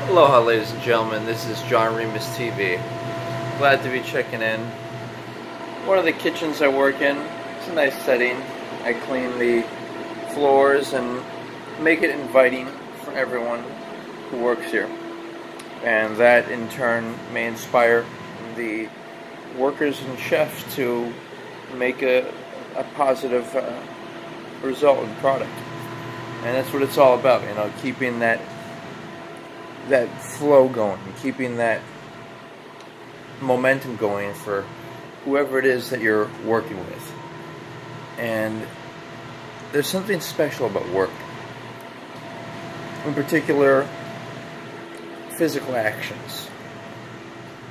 Aloha, ladies and gentlemen. This is John Remus TV. Glad to be checking in. One of the kitchens I work in, it's a nice setting. I clean the floors and make it inviting for everyone who works here. And that in turn may inspire the workers and chefs to make a positive result and product. And that's what it's all about, you know, keeping that flow going, keeping that momentum going for whoever it is that you're working with. And there's something special about work. In particular, physical actions.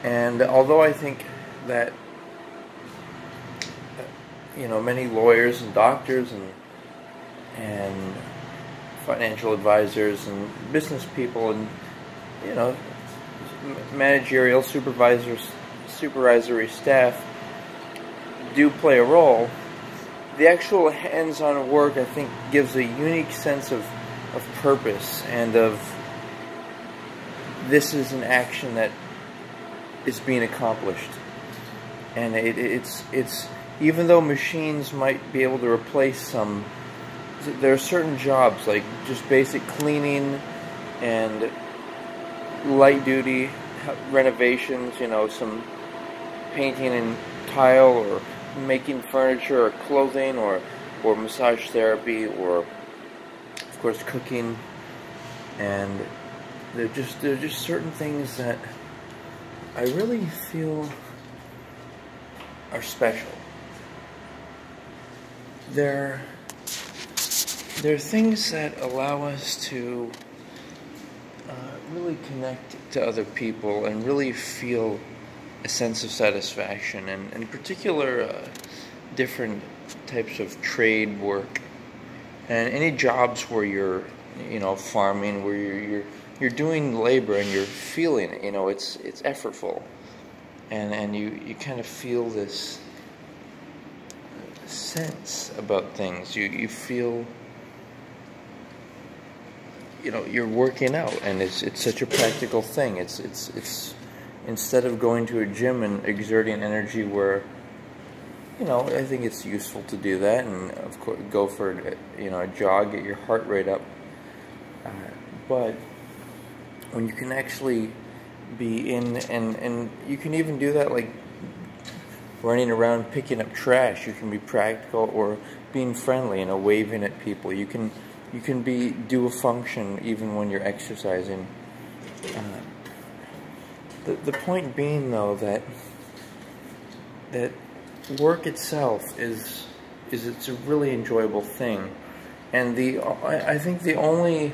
And although I think that many lawyers and doctors and financial advisors and business people and managerial supervisory staff do play a role, the actual hands-on work, I think, gives a unique sense of purpose and of this is an action that is being accomplished. And it's even though machines might be able to replace some, there are certain jobs like just basic cleaning and light duty renovations, some painting and tile or making furniture or clothing or massage therapy or of course cooking, and there are just certain things that I really feel are special. They're things that allow us to really connect to other people and really feel a sense of satisfaction, and in particular different types of trade work and any jobs where you're farming, where you're doing labor and you're feeling it, it's effortful, and you kind of feel this sense about things. You feel you're working out, and it's such a practical thing. It's instead of going to a gym and exerting energy where I think it's useful to do that, and of course go for a jog, get your heart rate up, but when you can actually be in, and you can even do that like running around picking up trash. You can be practical or being friendly, waving at people. You can do a function even when you're exercising. The point being, though, that work itself it's a really enjoyable thing, and I think the only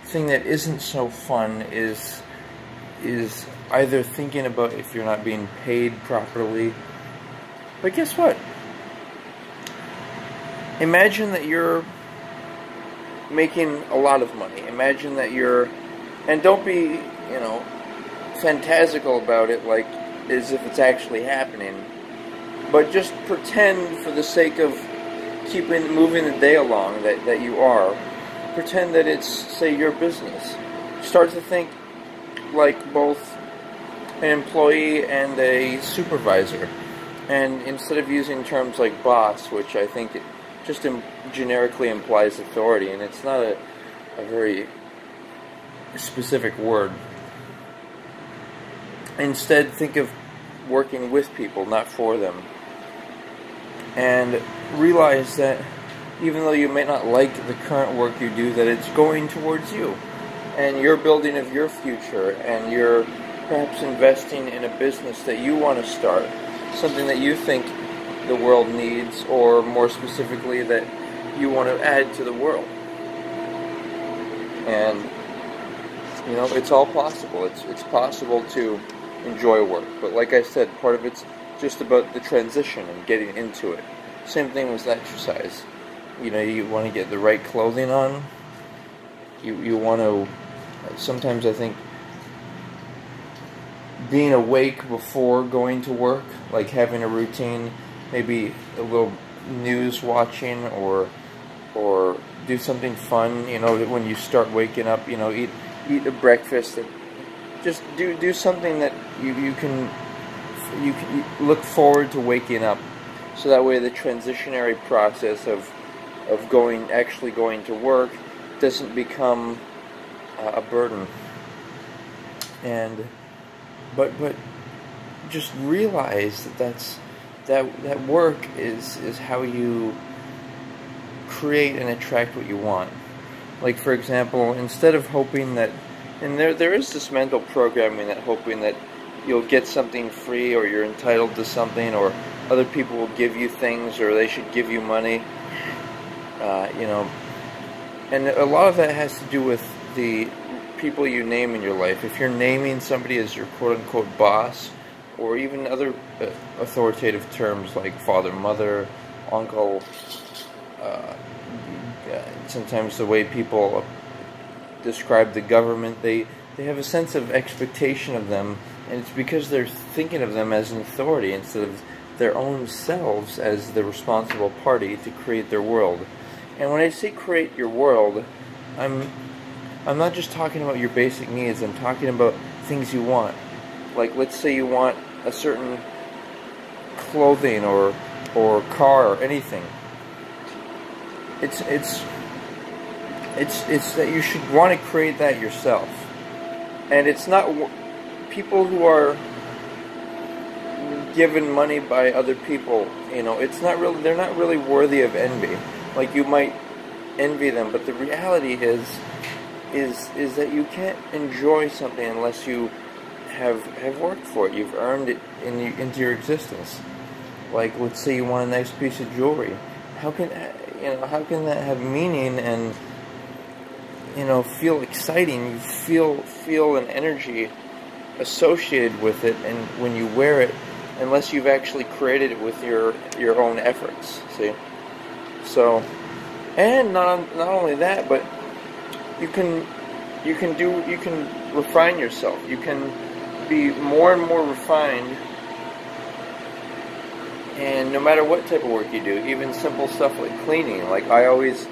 thing that isn't so fun is either thinking about if you're not being paid properly. But guess what? Imagine that you're making a lot of money. Imagine that and don't be, fantastical about it like as if it's actually happening, but just pretend, for the sake of moving the day along, that you are. Pretend that it's, say, your business. Start to think like both an employee and a supervisor. And instead of using terms like boss, which I think it just generically implies authority, and it's not a very specific word. Instead, think of working with people, not for them. And realize that even though you may not like the current work you do, that it's going towards you. And you're building of your future, and you're perhaps investing in a business that you want to start. Something that you think the world needs, or more specifically that you want to add to the world. And it's all possible. It's possible to enjoy work, but like I said, part of it's just about the transition and getting into it. Same thing with exercise. You want to get the right clothing on. You want to. Sometimes I think being awake before going to work, like having a routine, maybe a little news watching, or do something fun, when you start waking up, eat a breakfast that just do something that you can look forward to waking up, so that way the transitionary process of actually going to work doesn't become a burden. And but just realize that work is how you create and attract what you want. Like, for example, instead of hoping that, and there is this mental programming that hoping that you'll get something free, or you're entitled to something, or other people will give you things, or they should give you money, you know, and a lot of that has to do with the people you name in your life. If you're naming somebody as your quote-unquote boss, or even other authoritative terms like father, mother, uncle, sometimes the way people describe the government, they have a sense of expectation of them, and it's because they're thinking of them as an authority instead of their own selves as the responsible party to create their world. And when I say create your world, I'm not just talking about your basic needs. I'm talking about things you want. Like, let's say you want a certain clothing or car or anything. It's that you should want to create that yourself. And it's not people who are given money by other people, you know, it's not really, they're not really worthy of envy. Like, you might envy them, but the reality is that you can't enjoy something unless you have worked for it. You've earned it into your existence. Like, let's say you want a nice piece of jewelry. How can that have meaning and, you know, feel exciting? You feel an energy associated with it, and when you wear it, unless you've actually created it with your own efforts. See, so, and not only that, but you can refine yourself. You can be more and more refined, and no matter what type of work you do, even simple stuff like cleaning. Like, I always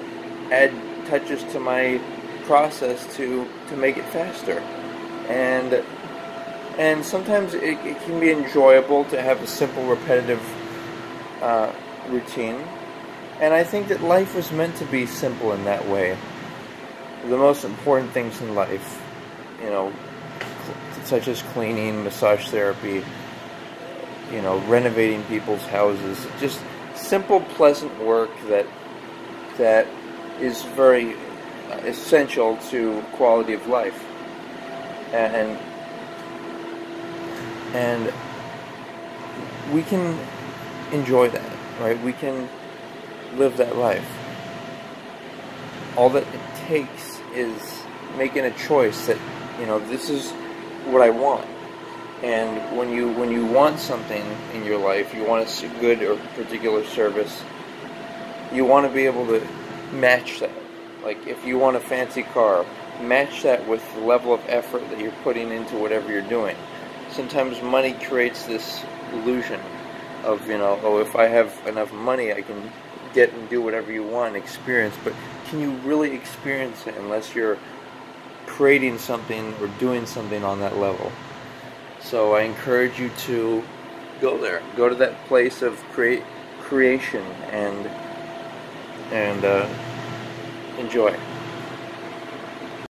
add touches to my process to make it faster, and sometimes it can be enjoyable to have a simple, repetitive routine. And I think that life was meant to be simple in that way. The most important things in life, you know, such as cleaning, massage therapy, you know, renovating people's houses, just simple, pleasant work that is very essential to quality of life. And we can enjoy that, right? We can live that life. All that it takes is making a choice that, you know, this is what I want. And when you want something in your life, you want a good or particular service, you want to be able to match that. Like, if you want a fancy car, match that with the level of effort that you're putting into whatever you're doing. Sometimes money creates this illusion of, you know, oh, if I have enough money, I can get and do whatever you want and experience. But can you really experience it unless you're creating something or doing something on that level? So I encourage you to go there. Go to that place of creation and enjoy.